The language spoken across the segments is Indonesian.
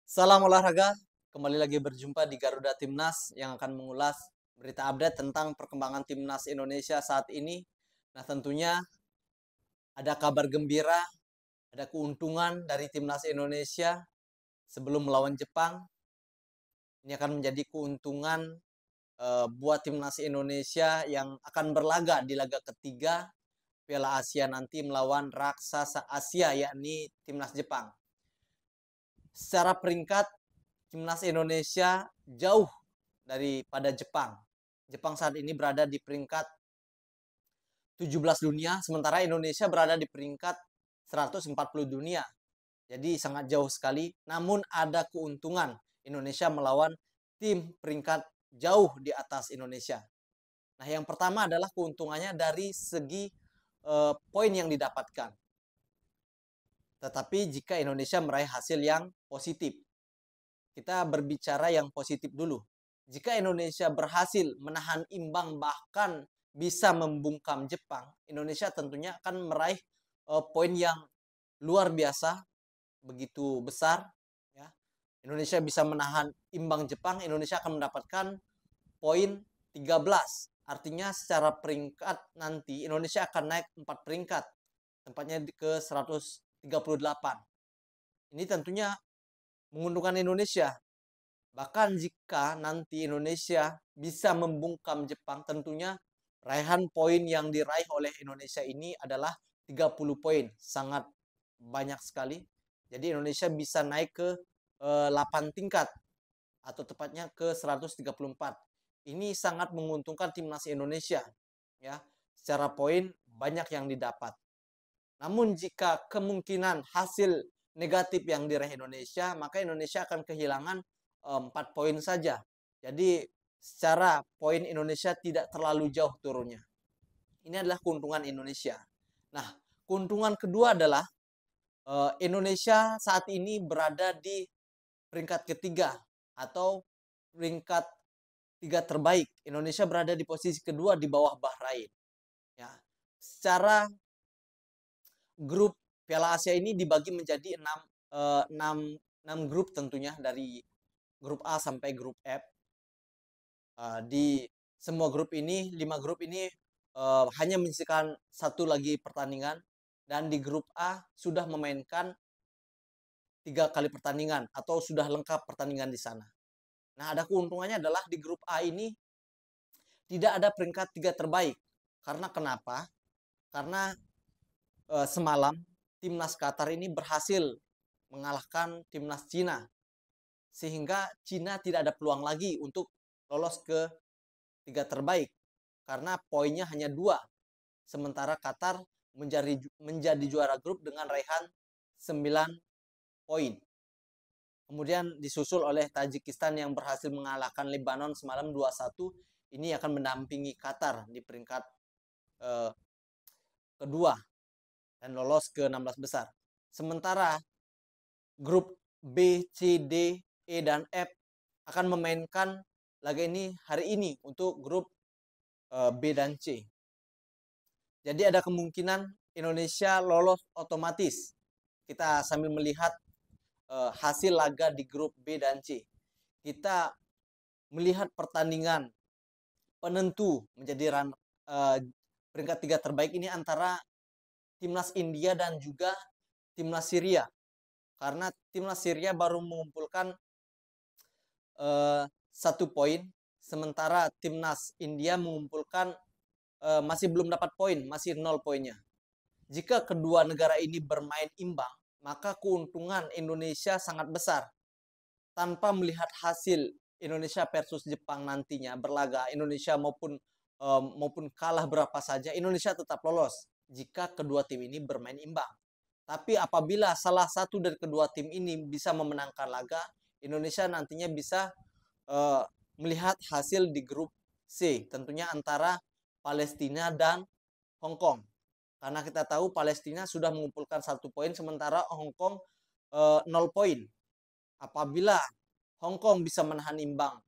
Salam olahraga, kembali lagi berjumpa di Garuda Timnas yang akan mengulas berita update tentang perkembangan Timnas Indonesia saat ini. Nah, tentunya ada kabar gembira, ada keuntungan dari Timnas Indonesia sebelum melawan Jepang. Ini akan menjadi keuntungan buat Timnas Indonesia yang akan berlaga di laga ketiga Piala Asia nanti melawan raksasa Asia yakni Timnas Jepang. Secara peringkat Timnas Indonesia jauh daripada Jepang. Jepang saat ini berada di peringkat 17 dunia, sementara Indonesia berada di peringkat 140 dunia. Jadi sangat jauh sekali, namun ada keuntungan Indonesia melawan tim peringkat jauh di atas Indonesia. Nah, yang pertama adalah keuntungannya dari segi poin yang didapatkan. Tetapi jika Indonesia meraih hasil yang positif, kita berbicara yang positif dulu. Jika Indonesia berhasil menahan imbang bahkan bisa membungkam Jepang, Indonesia tentunya akan meraih poin yang luar biasa, begitu besar. Ya. Indonesia bisa menahan imbang Jepang, Indonesia akan mendapatkan poin 13. Artinya secara peringkat nanti Indonesia akan naik 4 peringkat, tempatnya ke 138. Ini tentunya menguntungkan Indonesia. Bahkan jika nanti Indonesia bisa membungkam Jepang, tentunya raihan poin yang diraih oleh Indonesia ini adalah 30 poin. Sangat banyak sekali. Jadi Indonesia bisa naik ke 8 tingkat atau tepatnya ke 134. Ini sangat menguntungkan timnas Indonesia ya. Secara poin banyak yang didapat. Namun jika kemungkinan hasil negatif yang diraih Indonesia, maka Indonesia akan kehilangan 4 poin saja. Jadi secara poin Indonesia tidak terlalu jauh turunnya. Ini adalah keuntungan Indonesia. Nah, keuntungan kedua adalah Indonesia saat ini berada di peringkat ketiga atau peringkat tiga terbaik. Indonesia berada di posisi kedua di bawah Bahrain. Ya, secara grup Piala Asia ini dibagi menjadi 6 grup tentunya dari grup A sampai grup F. Di semua grup ini, 5 grup ini hanya menyisikan satu lagi pertandingan dan di grup A sudah memainkan 3 kali pertandingan atau sudah lengkap pertandingan di sana. Nah, ada keuntungannya adalah di grup A ini tidak ada peringkat 3 terbaik. Karena kenapa? Karena semalam timnas Qatar ini berhasil mengalahkan timnas Cina sehingga Cina tidak ada peluang lagi untuk lolos ke tiga terbaik karena poinnya hanya 2, sementara Qatar menjadi juara grup dengan raihan 9 poin. Kemudian disusul oleh Tajikistan yang berhasil mengalahkan Lebanon semalam 2-1. Ini akan mendampingi Qatar di peringkat kedua dan lolos ke 16 besar. Sementara grup B, C, D, E, dan F akan memainkan laga ini hari ini untuk grup B dan C. Jadi ada kemungkinan Indonesia lolos otomatis. Kita sambil melihat hasil laga di grup B dan C. Kita melihat pertandingan penentu menjadi peringkat 3 terbaik ini antara timnas India dan juga timnas Syria. Karena timnas Syria baru mengumpulkan 1 poin, sementara timnas India mengumpulkan masih belum dapat poin, masih 0 poinnya. Jika kedua negara ini bermain imbang, maka keuntungan Indonesia sangat besar. Tanpa melihat hasil Indonesia versus Jepang nantinya berlaga, Indonesia maupun kalah berapa saja, Indonesia tetap lolos jika kedua tim ini bermain imbang. Tapi apabila salah satu dari kedua tim ini bisa memenangkan laga, Indonesia nantinya bisa melihat hasil di grup C, tentunya antara Palestina dan Hong Kong. Karena kita tahu Palestina sudah mengumpulkan 1 poin, sementara Hong Kong 0 poin. Apabila Hong Kong bisa menahan imbang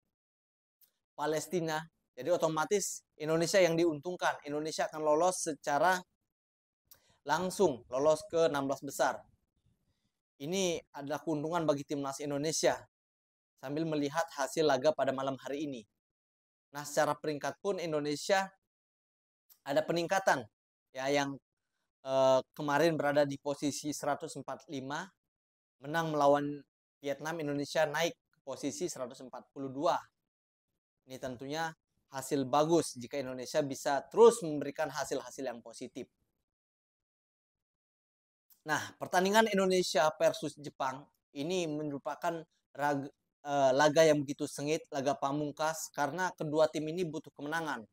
Palestina, jadi otomatis Indonesia yang diuntungkan. Indonesia akan lolos secara langsung, lolos ke 16 besar. Ini adalah keuntungan bagi timnas Indonesia sambil melihat hasil laga pada malam hari ini. Nah, secara peringkat pun Indonesia ada peningkatan ya yang kemarin berada di posisi 145, menang melawan Vietnam, Indonesia naik ke posisi 142. Ini tentunya hasil bagus jika Indonesia bisa terus memberikan hasil-hasil yang positif. Nah, pertandingan Indonesia versus Jepang ini merupakan laga yang begitu sengit, laga pamungkas, karena kedua tim ini butuh kemenangan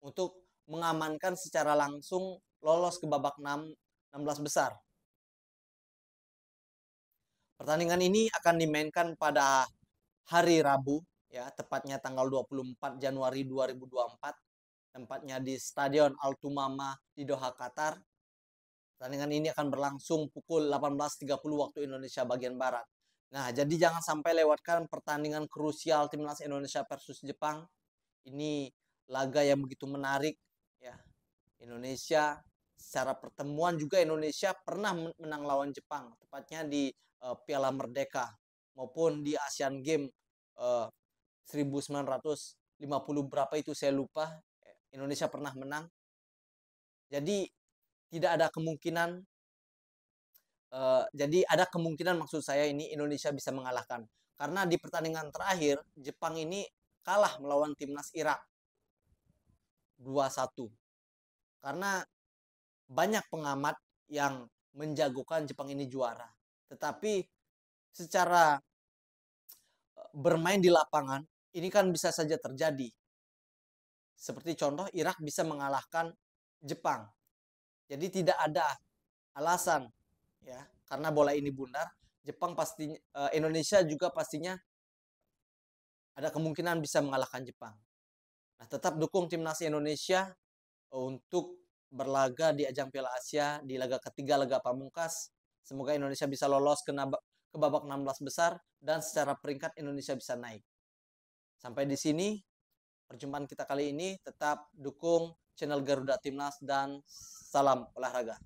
untuk mengamankan secara langsung lolos ke babak 16 besar. Pertandingan ini akan dimainkan pada hari Rabu, ya, tepatnya tanggal 24 Januari 2024, tempatnya di Stadion Al Thumama di Doha, Qatar. Pertandingan ini akan berlangsung pukul 18.30 waktu Indonesia bagian Barat. Nah, jadi jangan sampai lewatkan pertandingan krusial timnas Indonesia versus Jepang. Ini laga yang begitu menarik, ya. Indonesia secara pertemuan juga Indonesia pernah menang lawan Jepang, tepatnya di Piala Merdeka maupun di Asian Games 1950 berapa itu saya lupa. Indonesia pernah menang. Jadi tidak ada kemungkinan ada kemungkinan maksud saya ini Indonesia bisa mengalahkan. Karena di pertandingan terakhir Jepang ini kalah melawan timnas Irak 2-1. Karena banyak pengamat yang menjagokan Jepang ini juara. Tetapi secara bermain di lapangan ini kan bisa saja terjadi. Seperti contoh Irak bisa mengalahkan Jepang. Jadi tidak ada alasan, ya, karena bola ini bundar, Jepang pastinya Indonesia juga pastinya ada kemungkinan bisa mengalahkan Jepang. Nah, tetap dukung timnas Indonesia untuk berlaga di ajang Piala Asia di laga ketiga, laga pamungkas. Semoga Indonesia bisa lolos ke babak 16 besar dan secara peringkat Indonesia bisa naik. Sampai di sini perjumpaan kita kali ini. Tetap dukung channel Garuda Timnas dan salam olahraga.